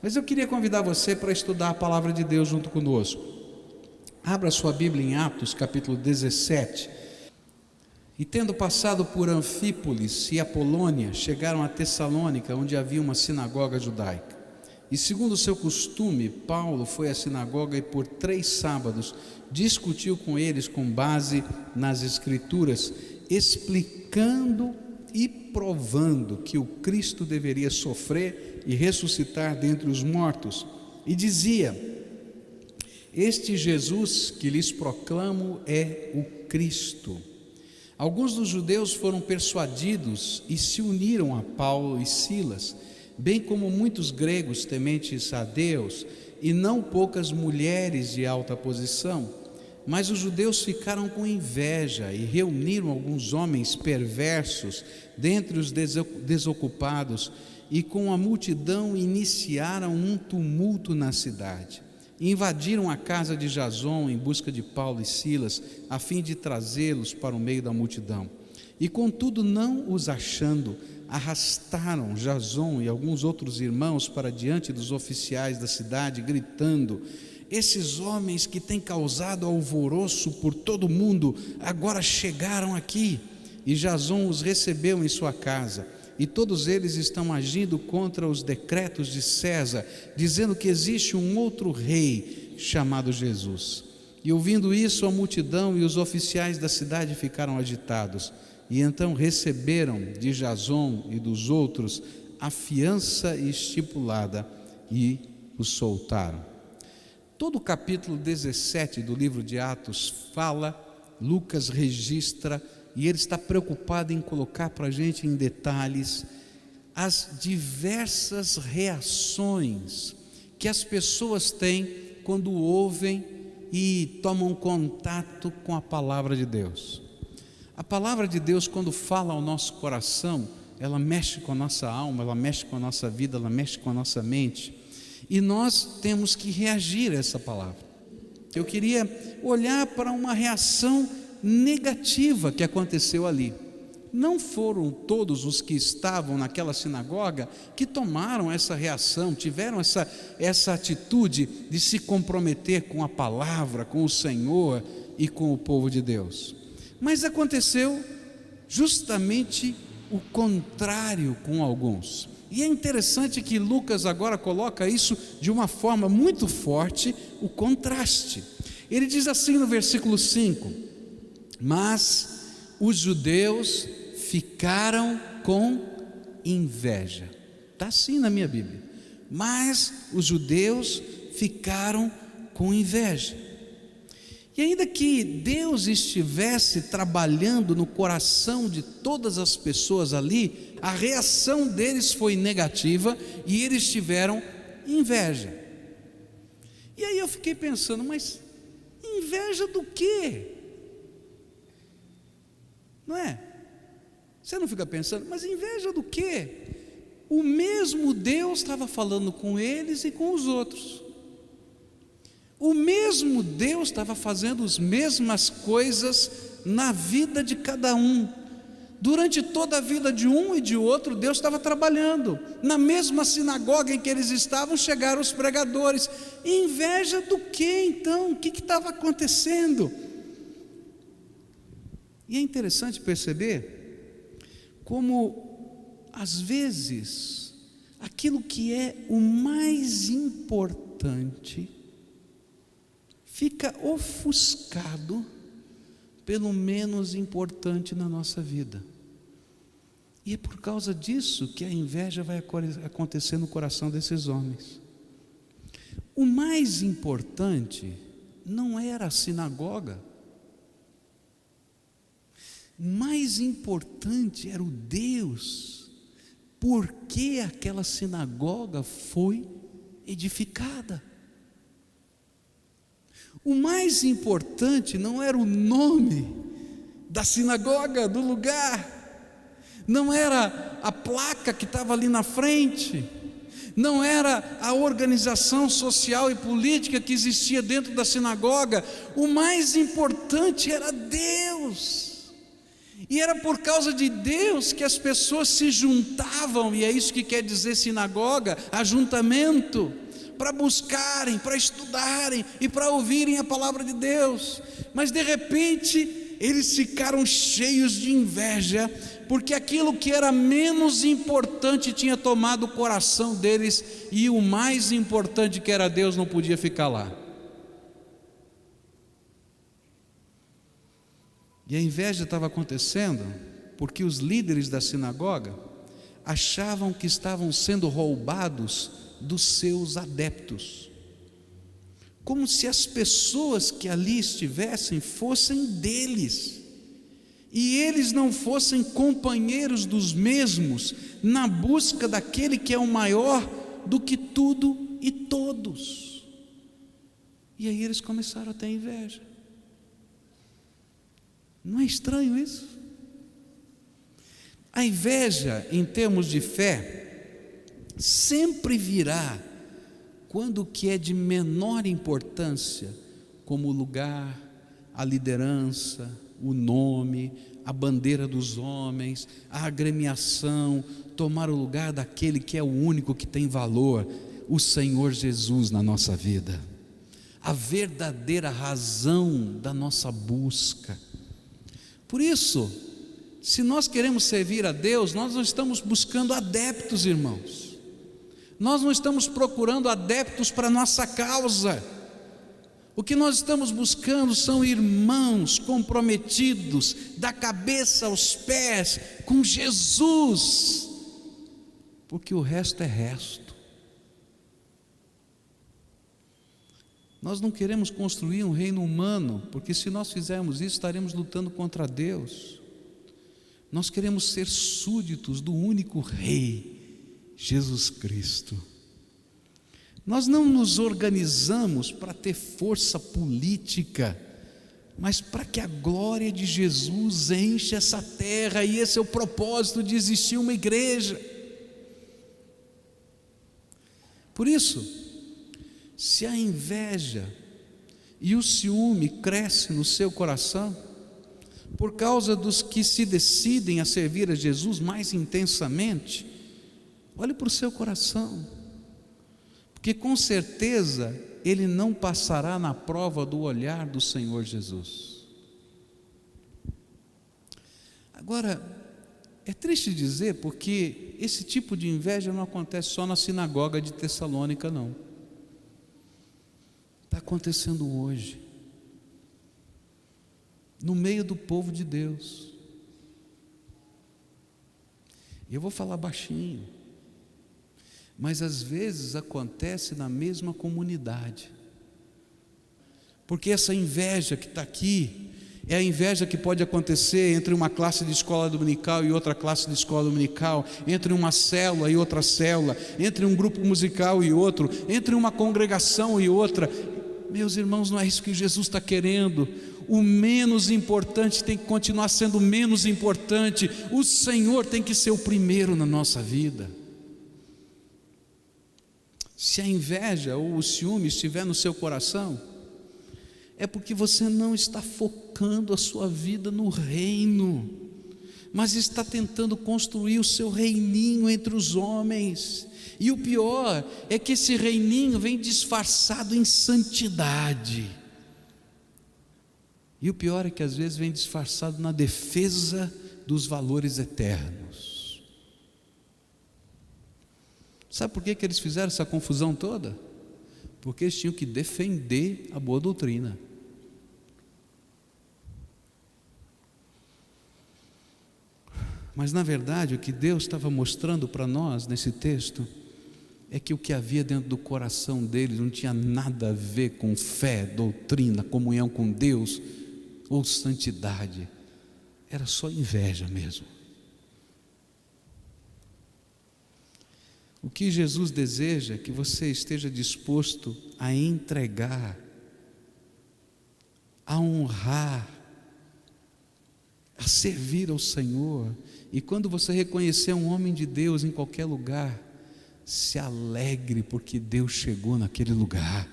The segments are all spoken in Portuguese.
Mas eu queria convidar você para estudar a palavra de Deus junto conosco. Abra sua Bíblia em Atos capítulo 17. E tendo passado por Anfípolis e Apolônia, chegaram a Tessalônica, onde havia uma sinagoga judaica. E segundo o seu costume, Paulo foi à sinagoga e por 3 sábados discutiu com eles com base nas Escrituras, explicando e provando que o Cristo deveria sofrer e ressuscitar dentre os mortos. E dizia: este Jesus que lhes proclamo é o Cristo. Alguns dos judeus foram persuadidos e se uniram a Paulo e Silas, bem como muitos gregos tementes a Deus, e não poucas mulheres de alta posição. Mas os judeus ficaram com inveja e reuniram alguns homens perversos dentre os desocupados, e com a multidão iniciaram um tumulto na cidade. Invadiram a casa de Jason em busca de Paulo e Silas, a fim de trazê-los para o meio da multidão. E contudo, não os achando, arrastaram Jason e alguns outros irmãos para diante dos oficiais da cidade, gritando: esses homens que têm causado alvoroço por todo o mundo, agora chegaram aqui. E Jason os recebeu em sua casa. E todos eles estão agindo contra os decretos de César, dizendo que existe um outro rei chamado Jesus. E ouvindo isso, a multidão e os oficiais da cidade ficaram agitados. E então receberam de Jason e dos outros a fiança estipulada e os soltaram. Todo o capítulo 17 do livro de Atos fala, Lucas registra, e ele está preocupado em colocar para a gente em detalhes as diversas reações que as pessoas têm quando ouvem e tomam contato com a palavra de Deus. A palavra de Deus, quando fala ao nosso coração, ela mexe com a nossa alma, ela mexe com a nossa vida, ela mexe com a nossa mente, e nós temos que reagir a essa palavra. Eu queria olhar para uma reação negativa que aconteceu ali. Não foram todos os que estavam naquela sinagoga que tomaram essa reação, tiveram essa atitude de se comprometer com a palavra, com o Senhor e com o povo de Deus. Mas aconteceu justamente o contrário com alguns. E é interessante que Lucas agora coloca isso de uma forma muito forte, o contraste. Ele diz assim no versículo 5: mas os judeus ficaram com inveja. Está assim na minha Bíblia. Mas os judeus ficaram com inveja. E ainda que Deus estivesse trabalhando no coração de todas as pessoas ali, a reação deles foi negativa e eles tiveram inveja. E aí eu fiquei pensando, mas inveja do quê? Não é? Você não fica pensando, mas inveja do quê? O mesmo Deus estava falando com eles e com os outros. O mesmo Deus estava fazendo as mesmas coisas na vida de cada um. Durante toda a vida de um e de outro, Deus estava trabalhando. Na mesma sinagoga em que eles estavam, chegaram os pregadores. Inveja do quê então? O que estava acontecendo? E é interessante perceber como, às vezes, aquilo que é o mais importante fica ofuscado pelo menos importante na nossa vida. E é por causa disso que a inveja vai acontecer no coração desses homens. O mais importante não era a sinagoga. O mais importante era o Deus, porque aquela sinagoga foi edificada. O mais importante não era o nome da sinagoga, do lugar, não era a placa que estava ali na frente, não era a organização social e política que existia dentro da sinagoga. O mais importante era Deus. E era por causa de Deus que as pessoas se juntavam, e é isso que quer dizer sinagoga, ajuntamento, para buscarem, para estudarem e para ouvirem a palavra de Deus. Mas de repente eles ficaram cheios de inveja, porque aquilo que era menos importante tinha tomado o coração deles, e o mais importante, que era Deus, não podia ficar lá. E a inveja estava acontecendo porque os líderes da sinagoga achavam que estavam sendo roubados dos seus adeptos, como se as pessoas que ali estivessem fossem deles, e eles não fossem companheiros dos mesmos na busca daquele que é o maior do que tudo e todos. E aí eles começaram a ter inveja. Não é estranho isso? A inveja, em termos de fé, sempre virá quando o que é de menor importância, como o lugar, a liderança, o nome, a bandeira dos homens, a agremiação, tomar o lugar daquele que é o único que tem valor, o Senhor Jesus na nossa vida, a verdadeira razão da nossa busca. Por isso, se nós queremos servir a Deus, nós não estamos buscando adeptos, irmãos. Nós não estamos procurando adeptos para a nossa causa. O que nós estamos buscando são irmãos comprometidos, da cabeça aos pés, com Jesus, porque o resto é resto. Nós não queremos construir um reino humano, porque se nós fizermos isso, estaremos lutando contra Deus. Nós queremos ser súditos do único Rei, Jesus Cristo. Nós não nos organizamos para ter força política, mas para que a glória de Jesus enche essa terra, e esse é o propósito de existir uma igreja. Por isso, se a inveja e o ciúme crescem no seu coração, por causa dos que se decidem a servir a Jesus mais intensamente, olhe para o seu coração, porque com certeza ele não passará na prova do olhar do Senhor Jesus. Agora, é triste dizer, porque esse tipo de inveja não acontece só na sinagoga de Tessalônica, não. Está acontecendo hoje, no meio do povo de Deus. Eu vou falar baixinho, mas às vezes acontece na mesma comunidade, porque essa inveja que está aqui é a inveja que pode acontecer entre uma classe de escola dominical e outra classe de escola dominical, entre uma célula e outra célula, entre um grupo musical e outro, entre uma congregação e outra. Meus irmãos, não é isso que Jesus está querendo. O menos importante tem que continuar sendo menos importante. O Senhor tem que ser o primeiro na nossa vida. Se a inveja ou o ciúme estiver no seu coração, é porque você não está focando a sua vida no reino, mas está tentando construir o seu reininho entre os homens. E o pior é que esse reininho vem disfarçado em santidade. E o pior é que às vezes vem disfarçado na defesa dos valores eternos. Sabe por que eles fizeram essa confusão toda? Porque eles tinham que defender a boa doutrina. Mas na verdade o que Deus estava mostrando para nós nesse texto é que o que havia dentro do coração deles não tinha nada a ver com fé, doutrina, comunhão com Deus ou santidade. Era só inveja mesmo. O que Jesus deseja é que você esteja disposto a entregar, a honrar, a servir ao Senhor. E quando você reconhecer um homem de Deus em qualquer lugar, se alegre porque Deus chegou naquele lugar.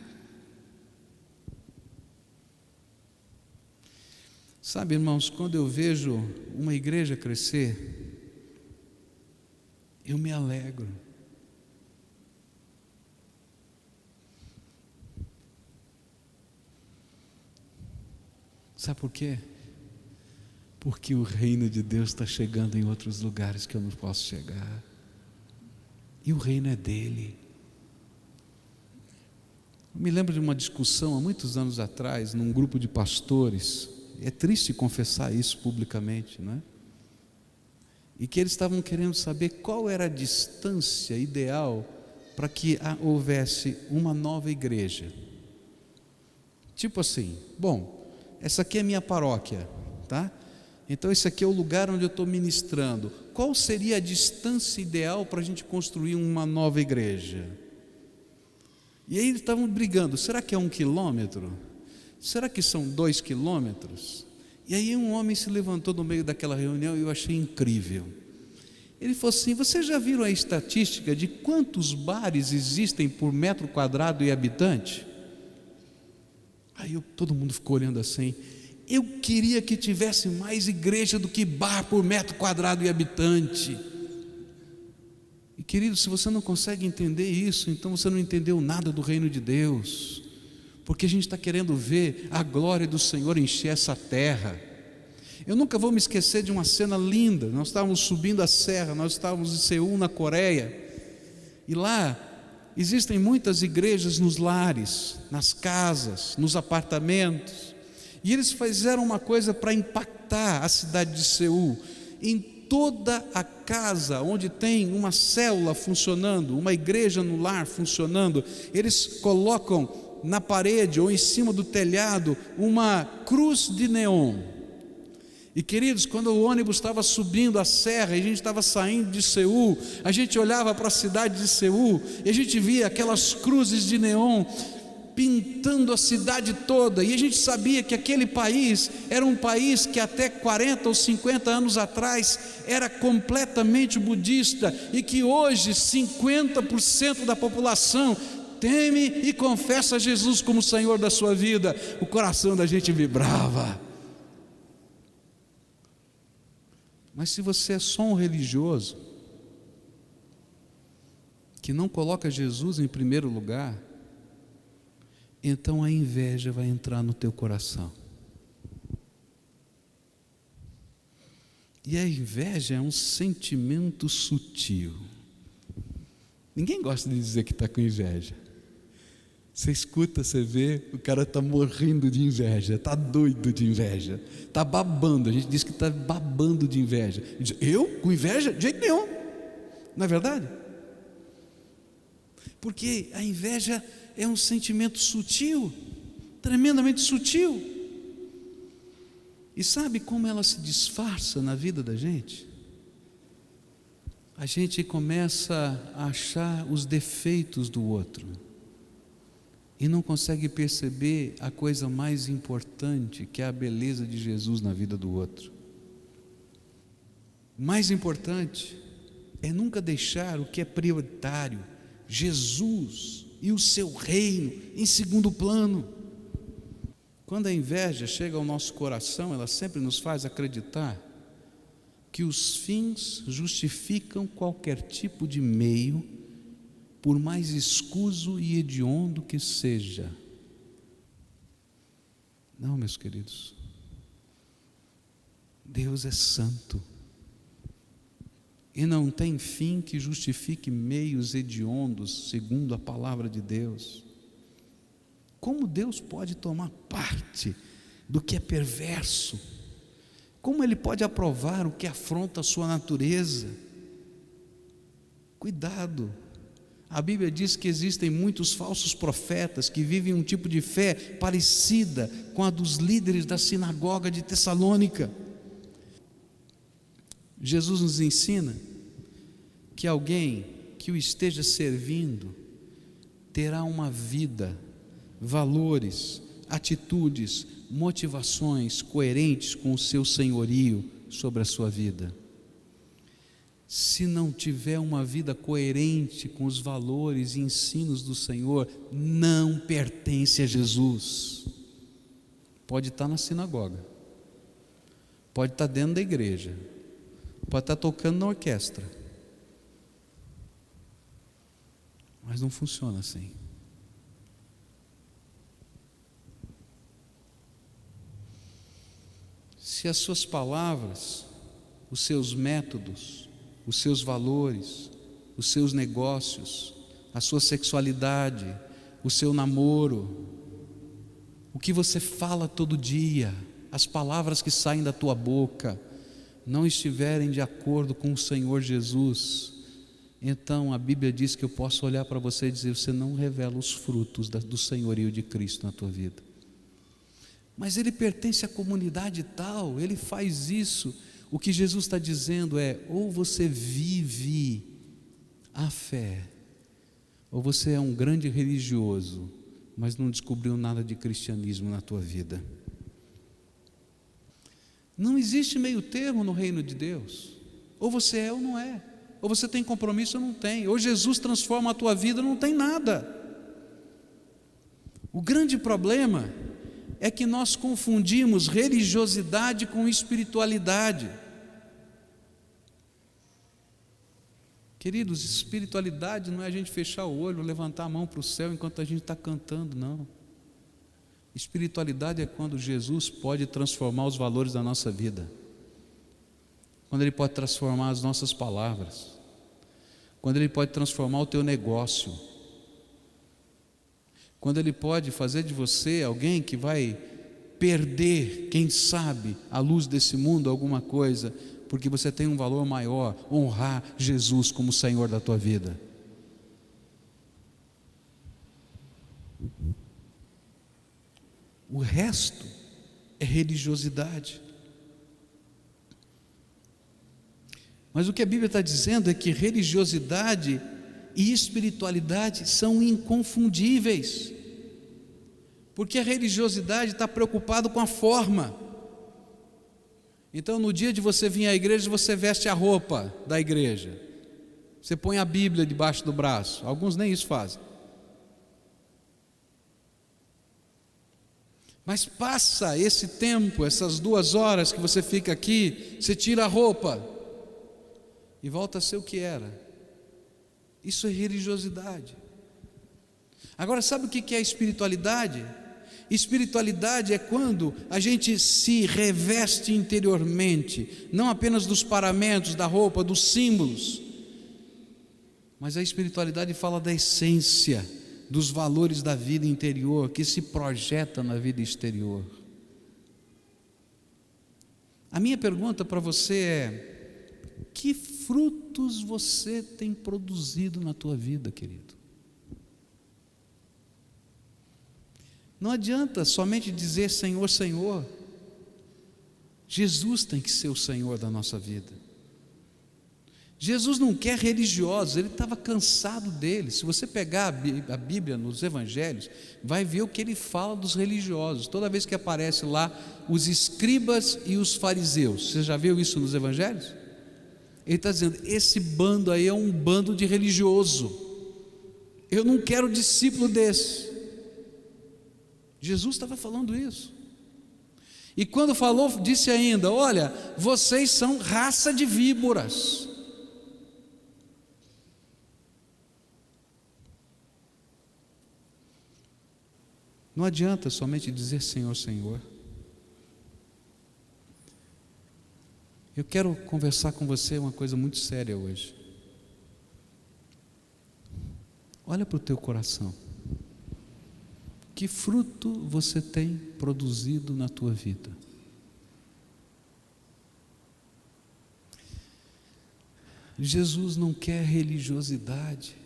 Sabe, irmãos, quando eu vejo uma igreja crescer, eu me alegro. Sabe por quê? Porque o reino de Deus está chegando em outros lugares que eu não posso chegar. E o reino é dele. Eu me lembro de uma discussão há muitos anos atrás, num grupo de pastores. É triste confessar isso publicamente, não é? E que eles estavam querendo saber qual era a distância ideal para que houvesse uma nova igreja. Tipo assim, bom, essa aqui é a minha paróquia, tá? Então esse aqui é o lugar onde eu estou ministrando. Qual seria a distância ideal para a gente construir uma nova igreja? E aí eles estavam brigando, será que é 1 quilômetro? Será que são 2 quilômetros? E aí um homem se levantou no meio daquela reunião e eu achei incrível. Ele falou assim: vocês já viram a estatística de quantos bares existem por metro quadrado e habitante? Aí todo mundo ficou olhando assim. Eu queria que tivesse mais igreja do que bar por metro quadrado e habitante. E querido, se você não consegue entender isso, então você não entendeu nada do reino de Deus. Porque a gente está querendo ver a glória do Senhor encher essa terra. Eu nunca vou me esquecer de uma cena linda. Nós estávamos subindo a serra, nós estávamos em Seul, na Coreia, e lá existem muitas igrejas nos lares, nas casas, nos apartamentos, e eles fizeram uma coisa para impactar a cidade de Seul. Em toda a casa onde tem uma célula funcionando, uma igreja no lar funcionando, eles colocam na parede ou em cima do telhado uma cruz de neon. E queridos, quando o ônibus estava subindo a serra e a gente estava saindo de Seul, a gente olhava para a cidade de Seul e a gente via aquelas cruzes de neon pintando a cidade toda, e a gente sabia que aquele país era um país que até 40 ou 50 anos atrás era completamente budista, e que hoje 50% da população teme e confessa Jesus como Senhor da sua vida. O coração da gente vibrava. Mas se você é só um religioso que não coloca Jesus em primeiro lugar, então a inveja vai entrar no teu coração. E a inveja é um sentimento sutil. Ninguém gosta de dizer que está com inveja. Você escuta, você vê, o cara está morrendo de inveja, está doido de inveja, está babando. A gente diz que está babando de inveja. Diz, eu com inveja? De jeito nenhum. Não é verdade? Porque a inveja é um sentimento sutil, tremendamente sutil. E sabe como ela se disfarça na vida da gente? A gente começa a achar os defeitos do outro e não consegue perceber a coisa mais importante, que é a beleza de Jesus na vida do outro. Mais importante é nunca deixar o que é prioritário, Jesus e o seu reino, em segundo plano. Quando a inveja chega ao nosso coração, ela sempre nos faz acreditar que os fins justificam qualquer tipo de meio, por mais escuso e hediondo que seja. Não, meus queridos, Deus é santo, e não tem fim que justifique meios hediondos, segundo a palavra de Deus. Como Deus pode tomar parte do que é perverso? Como Ele pode aprovar o que afronta a sua natureza? Cuidado! A Bíblia diz que existem muitos falsos profetas que vivem um tipo de fé parecida com a dos líderes da sinagoga de Tessalônica. Jesus nos ensina que alguém que o esteja servindo terá uma vida, valores, atitudes, motivações coerentes com o seu senhorio sobre a sua vida. Se não tiver uma vida coerente com os valores e ensinos do Senhor, não pertence a Jesus. Pode estar na sinagoga, pode estar dentro da igreja, pode estar tocando na orquestra, mas não funciona assim. Se as suas palavras, os seus métodos, os seus valores, os seus negócios, a sua sexualidade, o seu namoro, o que você fala todo dia, as palavras que saem da tua boca, não estiverem de acordo com o Senhor Jesus, então a Bíblia diz que eu posso olhar para você e dizer: você não revela os frutos do senhorio de Cristo na tua vida. Mas ele pertence à comunidade tal, ele faz isso. O que Jesus está dizendo é: ou você vive a fé, ou você é um grande religioso, mas não descobriu nada de cristianismo na tua vida. Não existe meio termo no reino de Deus. Ou você é ou não é. Ou você tem compromisso ou não tem. Ou Jesus transforma a tua vida ou não tem nada. O grande problema é que nós confundimos religiosidade com espiritualidade. Queridos, espiritualidade não é a gente fechar o olho, levantar a mão para o céu enquanto a gente está cantando, não. Espiritualidade é quando Jesus pode transformar os valores da nossa vida, quando Ele pode transformar as nossas palavras, quando Ele pode transformar o teu negócio, quando Ele pode fazer de você alguém que vai perder, quem sabe, à luz desse mundo alguma coisa, porque você tem um valor maior: honrar Jesus como Senhor da tua vida. O resto é religiosidade. Mas o que a Bíblia está dizendo é que religiosidade e espiritualidade são inconfundíveis, porque a religiosidade está preocupada com a forma. Então, no dia de você vir à igreja, você veste a roupa da igreja, você põe a Bíblia debaixo do braço. Alguns nem isso fazem. Mas passa esse tempo, essas 2 horas que você fica aqui, você tira a roupa e volta a ser o que era. Isso é religiosidade. Agora, sabe o que é espiritualidade? Espiritualidade é quando a gente se reveste interiormente, não apenas dos paramentos, da roupa, dos símbolos, mas a espiritualidade fala da essência, dos valores da vida interior, que se projeta na vida exterior. A minha pergunta para você é: que frutos você tem produzido na tua vida, querido? Não adianta somente dizer Senhor, Senhor. Jesus tem que ser o Senhor da nossa vida. Jesus não quer religiosos, Ele estava cansado deles. Se você pegar a Bíblia nos Evangelhos, vai ver o que Ele fala dos religiosos. Toda vez que aparece lá os escribas e os fariseus, você já viu isso nos Evangelhos? Ele está dizendo: esse bando aí é um bando de religioso, eu não quero discípulo desse. Jesus estava falando isso. E quando falou, disse ainda: olha, vocês são raça de víboras. Não adianta somente dizer Senhor, Senhor. Eu quero conversar com você uma coisa muito séria hoje. Olha para o teu coração. Que fruto você tem produzido na tua vida? Jesus não quer religiosidade.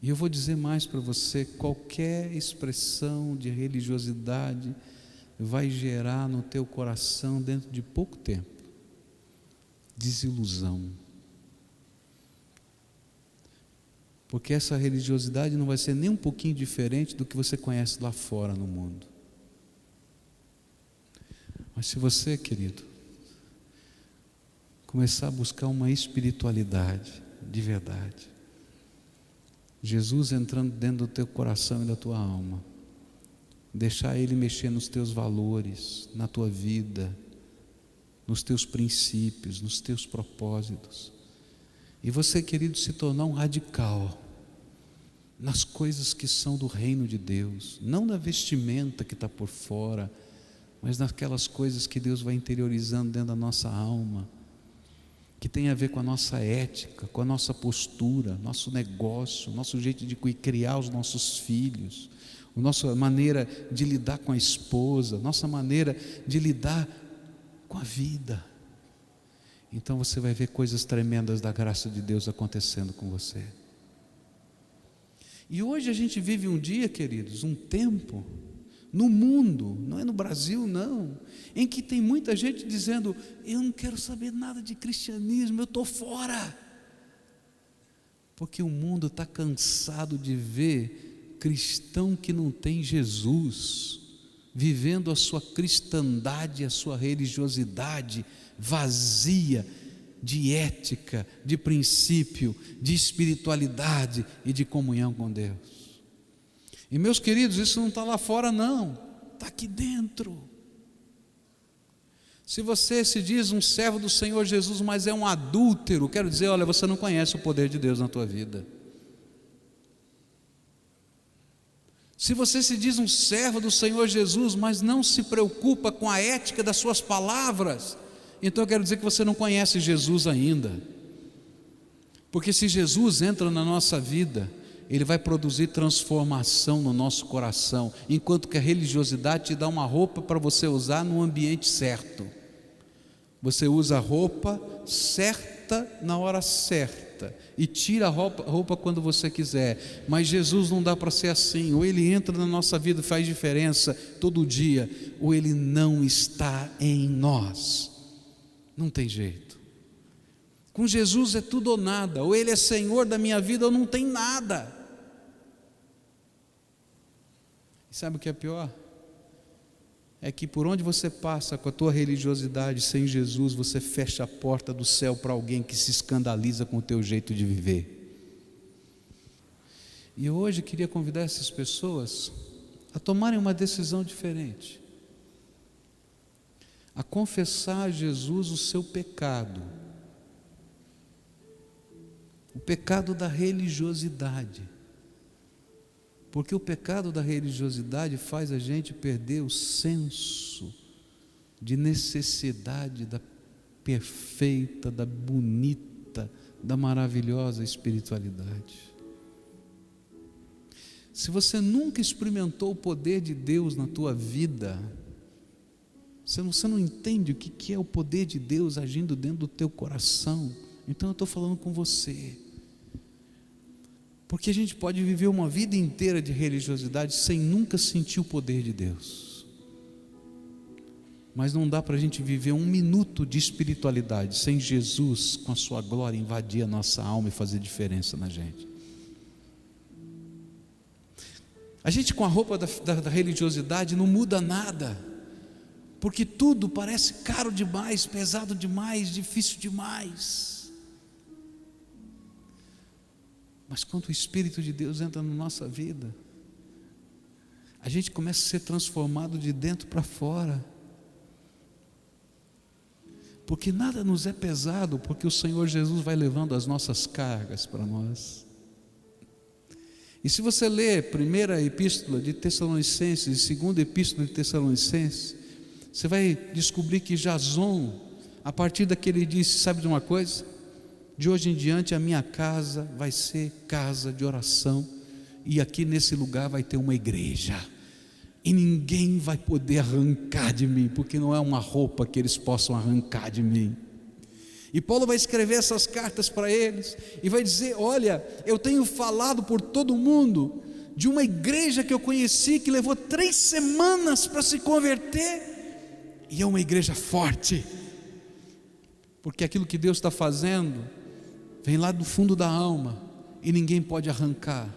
E eu vou dizer mais para você: qualquer expressão de religiosidade vai gerar no teu coração, dentro de pouco tempo, desilusão. Porque essa religiosidade não vai ser nem um pouquinho diferente do que você conhece lá fora no mundo. Mas se você, querido, começar a buscar uma espiritualidade de verdade, Jesus entrando dentro do teu coração e da tua alma, deixar Ele mexer nos teus valores, na tua vida, nos teus princípios, nos teus propósitos. E você, querido, se tornar um radical nas coisas que são do reino de Deus, não na vestimenta que está por fora, mas naquelas coisas que Deus vai interiorizando dentro da nossa alma, que tem a ver com a nossa ética, com a nossa postura, nosso negócio, nosso jeito de criar os nossos filhos, a nossa maneira de lidar com a esposa, nossa maneira de lidar com a vida. Então você vai ver coisas tremendas da graça de Deus acontecendo com você. E hoje a gente vive um dia, queridos, um tempo no mundo, não é no Brasil não, em que tem muita gente dizendo: eu não quero saber nada de cristianismo, eu estou fora. Porque o mundo está cansado de ver cristão que não tem Jesus, vivendo a sua cristandade, a sua religiosidade vazia de ética, de princípio, de espiritualidade e de comunhão com Deus. E meus queridos, isso não está lá fora não, está aqui dentro. Se você se diz um servo do Senhor Jesus, mas é um adúltero, quero dizer, olha, você não conhece o poder de Deus na tua vida. Se você se diz um servo do Senhor Jesus, mas não se preocupa com a ética das suas palavras, então eu quero dizer que você não conhece Jesus ainda. Porque se Jesus entra na nossa vida, Ele vai produzir transformação no nosso coração, enquanto que a religiosidade te dá uma roupa para você usar no ambiente certo. Você usa a roupa certa na hora certa e tira a roupa quando você quiser. Mas Jesus não dá para ser assim. Ou Ele entra na nossa vida e faz diferença todo dia, ou Ele não está em nós. Não tem jeito. Com Jesus é tudo ou nada. Ou Ele é Senhor da minha vida ou não tem nada. E sabe o que é pior? É que por onde você passa com a tua religiosidade sem Jesus, você fecha a porta do céu para alguém que se escandaliza com o teu jeito de viver. E hoje eu queria convidar essas pessoas a tomarem uma decisão diferente, a confessar a Jesus o seu pecado, o pecado da religiosidade. Porque o pecado da religiosidade faz a gente perder o senso de necessidade da perfeita, da bonita, da maravilhosa espiritualidade. Se você nunca experimentou o poder de Deus na tua vida, você não entende o que é o poder de Deus agindo dentro do teu coração, então eu estou falando com você. Porque a gente pode viver uma vida inteira de religiosidade sem nunca sentir o poder de Deus. Mas não dá para a gente viver um minuto de espiritualidade sem Jesus com a sua glória invadir a nossa alma e fazer diferença na gente. A gente com a roupa da religiosidade não muda nada, porque tudo parece caro demais, pesado demais, difícil demais. Mas quando o Espírito de Deus entra na nossa vida, a gente começa a ser transformado de dentro para fora. Porque nada nos é pesado, porque o Senhor Jesus vai levando as nossas cargas para nós. E se você ler primeira epístola de Tessalonicenses e segunda epístola de Tessalonicenses, você vai descobrir que Jason, a partir daquele disse, sabe de uma coisa? De hoje em diante a minha casa vai ser casa de oração, e aqui nesse lugar vai ter uma igreja, e ninguém vai poder arrancar de mim, porque não é uma roupa que eles possam arrancar de mim. E Paulo vai escrever essas cartas para eles, e vai dizer: olha, eu tenho falado por todo mundo de uma igreja que eu conheci, que levou 3 semanas para se converter, e é uma igreja forte, porque aquilo que Deus está fazendo vem lá do fundo da alma, e ninguém pode arrancar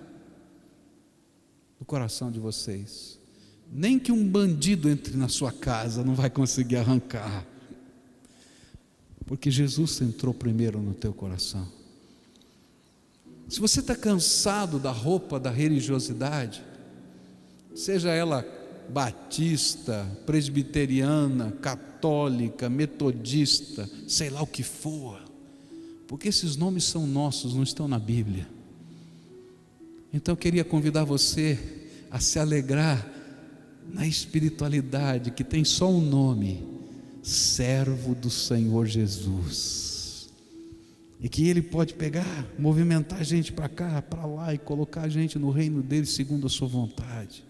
do coração de vocês. Nem que um bandido entre na sua casa não vai conseguir arrancar, porque Jesus entrou primeiro no teu coração. Se você está cansado da roupa da religiosidade, seja ela batista, presbiteriana, católica, metodista, sei lá o que for, porque esses nomes são nossos, não estão na Bíblia. Então eu queria convidar você a se alegrar na espiritualidade que tem só um nome: servo do Senhor Jesus, e que Ele pode pegar, movimentar a gente para cá, para lá e colocar a gente no reino dele segundo a sua vontade.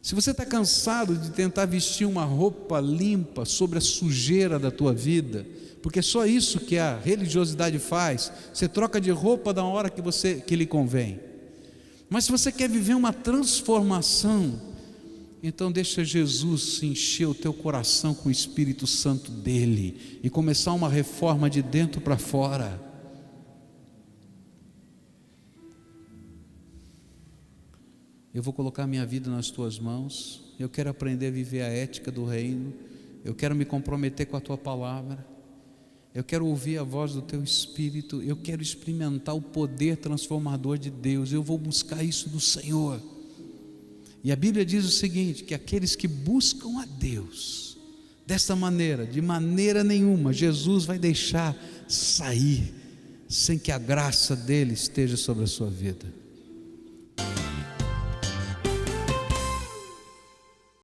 Se você está cansado de tentar vestir uma roupa limpa sobre a sujeira da tua vida, porque é só isso que a religiosidade faz, você troca de roupa da hora que lhe convém. Mas se você quer viver uma transformação, então deixa Jesus encher o teu coração com o Espírito Santo dele e começar uma reforma de dentro para fora. Eu vou colocar minha vida nas tuas mãos, eu quero aprender a viver a ética do reino, eu quero me comprometer com a tua palavra, eu quero ouvir a voz do teu Espírito, eu quero experimentar o poder transformador de Deus, eu vou buscar isso do Senhor. E a Bíblia diz o seguinte, que aqueles que buscam a Deus dessa maneira, de maneira nenhuma Jesus vai deixar sair sem que a graça dele esteja sobre a sua vida.